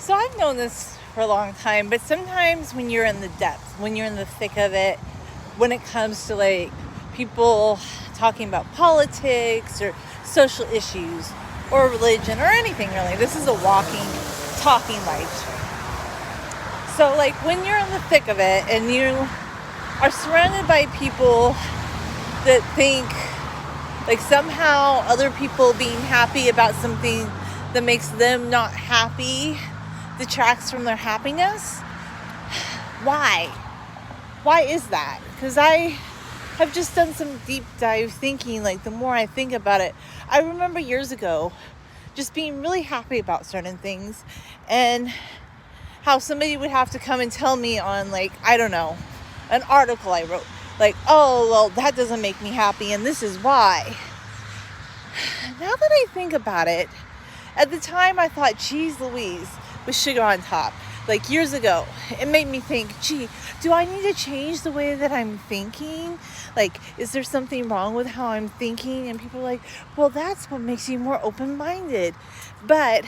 So I've known this for a long time, but sometimes when you're in the depths, when you're in the thick of it, when it comes to like people talking about politics or social issues or religion or anything really, this is a walking, talking live stream. So like when you're in the thick of it and you are surrounded by people that think like somehow other people being happy about something that makes them not happy detracts from their happiness. Why is that? Because I have just done some deep dive thinking. Like the more I think about it, I remember years ago just being really happy about certain things and how somebody would have to come and tell me on like, I don't know, an article I wrote, like, oh, well, that doesn't make me happy and this is why. Now that I think about it, at the time I thought, geez Louise, with sugar on top. Like years ago, it made me think, gee, do I need to change the way that I'm thinking? Like, is there something wrong with how I'm thinking? And people are like, well, that's what makes you more open-minded. But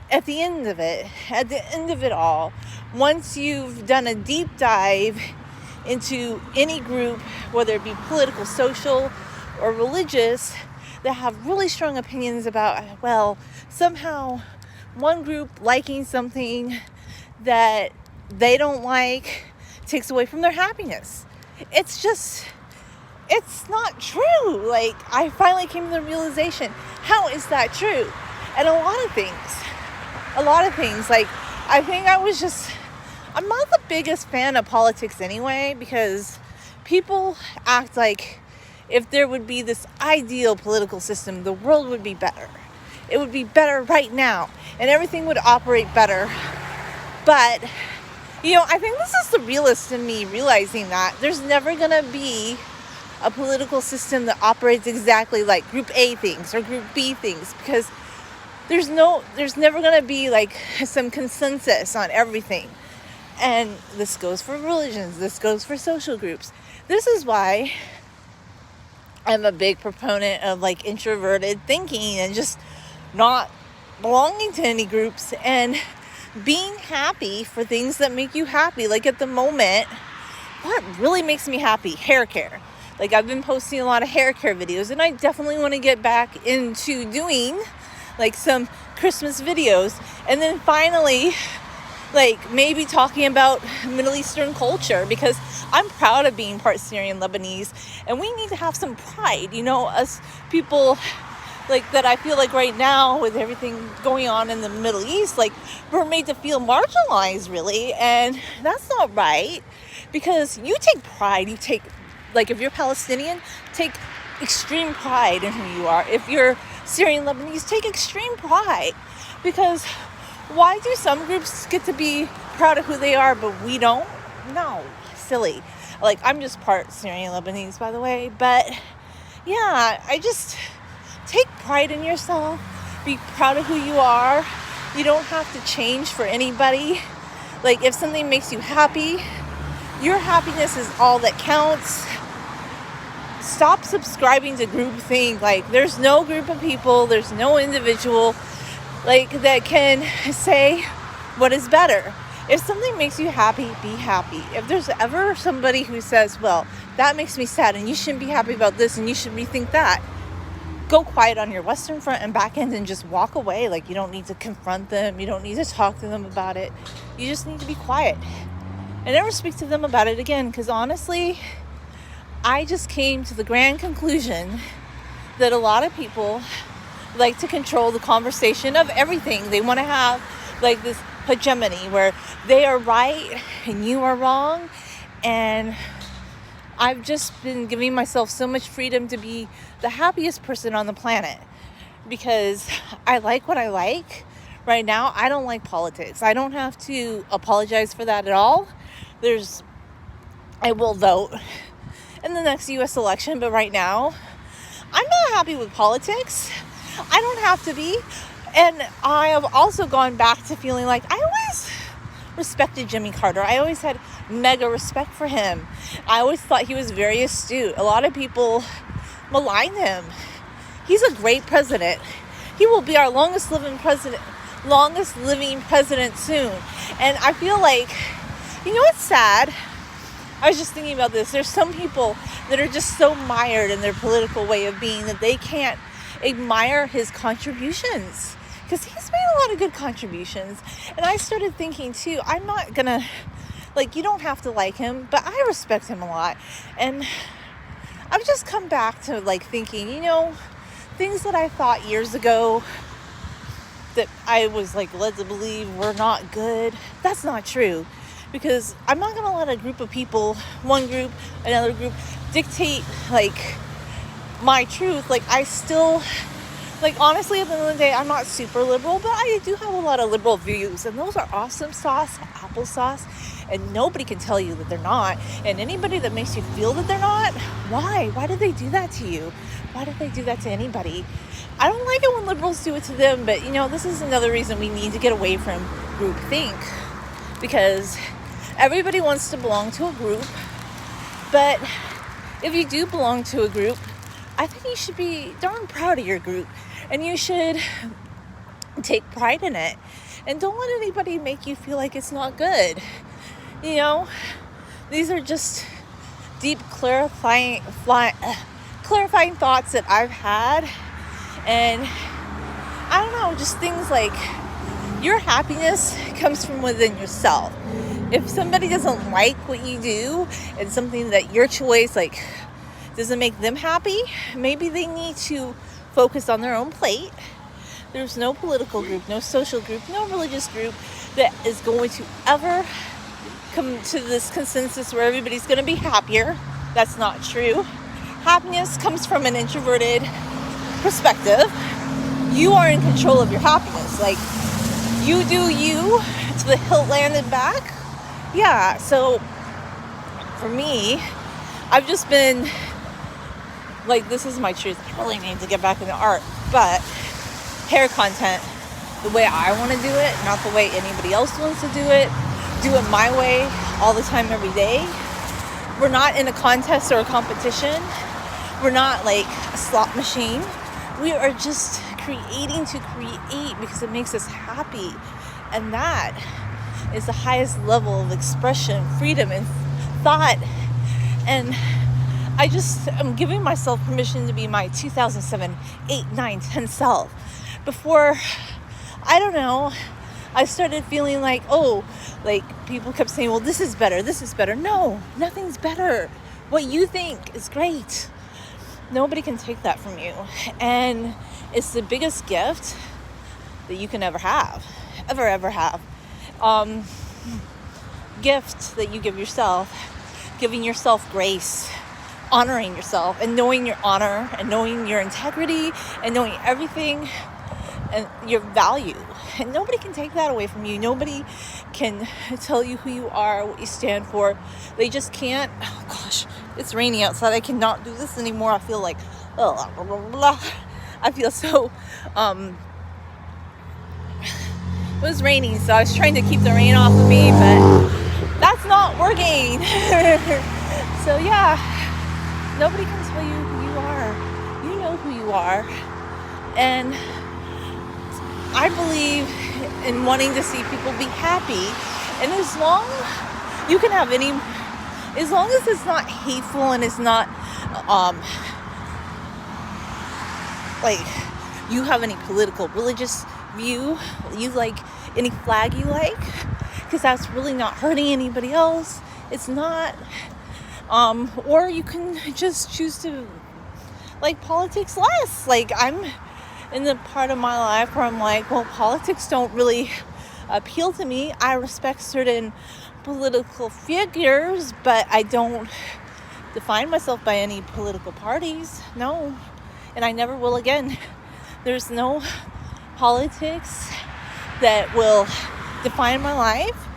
at the end of it all, once you've done a deep dive into any group, whether it be political, social, or religious, that have really strong opinions about, well, somehow one group liking something that they don't like takes away from their happiness. It's not true. Like, I finally came to the realization, how is that true? And a lot of things, like, I think I'm not the biggest fan of politics anyway, because people act like if there would be this ideal political system, the world would be better. It would be better right now, and everything would operate better. But, I think this is the realist in me realizing that there's never going to be a political system that operates exactly like Group A things or Group B things, because there's never going to be like some consensus on everything. And this goes for religions, this goes for social groups. This is why I'm a big proponent of like introverted thinking and just not belonging to any groups and being happy for things that make you happy. Like at the moment, what really makes me happy? Hair care. Like I've been posting a lot of hair care videos, and I definitely want to get back into doing like some Christmas videos, and then finally like maybe talking about Middle Eastern culture, because I'm proud of being part Syrian Lebanese, and we need to have some pride, us people like that. I feel like right now with everything going on in the Middle East, like we're made to feel marginalized really, and that's not right, because you take pride, like if you're Palestinian, take extreme pride in who you are. If you're Syrian Lebanese, take extreme pride, because why do some groups get to be proud of who they are but we don't? No, silly. Like, I'm just part Syrian Lebanese, by the way, but yeah, I just take pride in yourself, be proud of who you are. You don't have to change for anybody. Like, if something makes you happy, your happiness is all that counts. Stop subscribing to groupthink. Like, there's no group of people, there's no individual like that can say what is better. If something makes you happy, be happy. If there's ever somebody who says, well, that makes me sad and you shouldn't be happy about this and you should rethink that, go quiet on your Western front and back end and just walk away. Like, you don't need to confront them, you don't need to talk to them about it, you just need to be quiet and never speak to them about it again. Because honestly, I just came to the grand conclusion that a lot of people like to control the conversation of everything. They want to have like this hegemony where they are right and you are wrong. And I've just been giving myself so much freedom to be the happiest person on the planet, because I like what I like. Right now, I don't like politics. I don't have to apologize for that at all. I will vote in the next U.S. election, but right now, I'm not happy with politics. I don't have to be. And I have also gone back to feeling like I always respected Jimmy Carter. I always had mega respect for him. I always thought he was very astute. A lot of people maligned him. He's a great president. He will be our longest living president longest living president soon. And I feel like, you know what's sad? I was just thinking about this. There's some people that are just so mired in their political way of being that they can't admire his contributions, because he's made a lot of good contributions. And I started thinking too, I'm not gonna, like, you don't have to like him, but I respect him a lot. And I've just come back to like thinking, you know, things that I thought years ago that I was like led to believe were not good, that's not true. Because I'm not going to let a group of people, one group, another group, dictate like my truth. Like, I still, like, honestly, at the end of the day, I'm not super liberal, but I do have a lot of liberal views, and those are awesome sauce, applesauce, and nobody can tell you that they're not. And anybody that makes you feel that they're not, why did they do that to you? Why did they do that to anybody? I don't like it when liberals do it to them, but you know, this is another reason we need to get away from groupthink, because everybody wants to belong to a group. But if you do belong to a group, I think you should be darn proud of your group, and you should take pride in it, and don't let anybody make you feel like it's not good. You know, these are just deep clarifying thoughts that I've had. And I don't know, just things like your happiness comes from within yourself. If somebody doesn't like what you do and something that your choice like doesn't make them happy, maybe they need to focus on their own plate. There's no political group, no social group, no religious group that is going to ever come to this consensus where everybody's going to be happier. That's not true. Happiness comes from an introverted perspective. You are in control of your happiness. Like, you do you to the hilt land and back. Yeah, so for me, I've just been like, this is my truth. I really need to get back into art, but hair content, the way I want to do it, not the way anybody else wants to do it my way all the time, every day. We're not in a contest or a competition. We're not like a slot machine. We are just creating to create because it makes us happy. And that is the highest level of expression, freedom, and thought. And I'm giving myself permission to be my 2007, 8, 9, 10 self. Before, I don't know, I started feeling like, like people kept saying, well, this is better. No, nothing's better. What you think is great. Nobody can take that from you. And it's the biggest gift that you can ever have. Ever have. Gift that you give yourself. Giving yourself grace. Honoring yourself. And knowing your honor. And knowing your integrity. And knowing everything. And your value. And nobody can take that away from you. Nobody can tell you who you are, what you stand for. They just can't. Oh gosh, it's raining outside. I cannot do this anymore. I feel like, blah, blah, blah, blah. I feel so, it was raining, so I was trying to keep the rain off of me, but that's not working. So yeah, nobody can tell you who you are. You know who you are. And I believe in wanting to see people be happy, and as long as it's not hateful and it's not like you have any political, religious view, you like any flag you like, because that's really not hurting anybody else. It's not, or you can just choose to like politics less. Like, I'm in the part of my life where I'm like, well, politics don't really appeal to me. I respect certain political figures, but I don't define myself by any political parties. No. And I never will again. There's no politics that will define my life.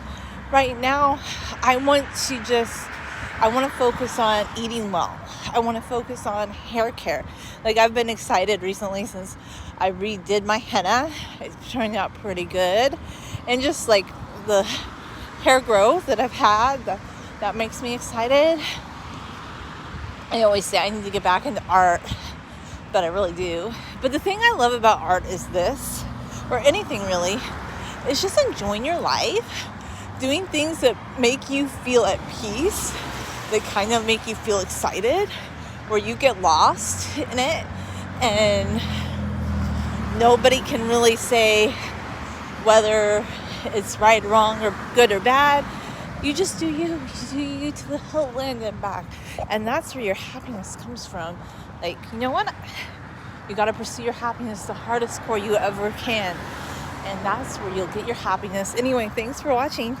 Right now, I want to focus on eating well. I want to focus on hair care. Like, I've been excited recently since I redid my henna. It's turning out pretty good. And just like the hair growth that I've had, that makes me excited. I always say I need to get back into art, but I really do. But the thing I love about art is this, or anything really, It's just enjoying your life, doing things that make you feel at peace, that kind of make you feel excited, where you get lost in it, and nobody can really say whether it's right or wrong or good or bad. You just do you do you to the whole end and back. And that's where your happiness comes from. Like, you know what? You got to pursue your happiness the hardest core you ever can. And that's where you'll get your happiness. Anyway, thanks for watching.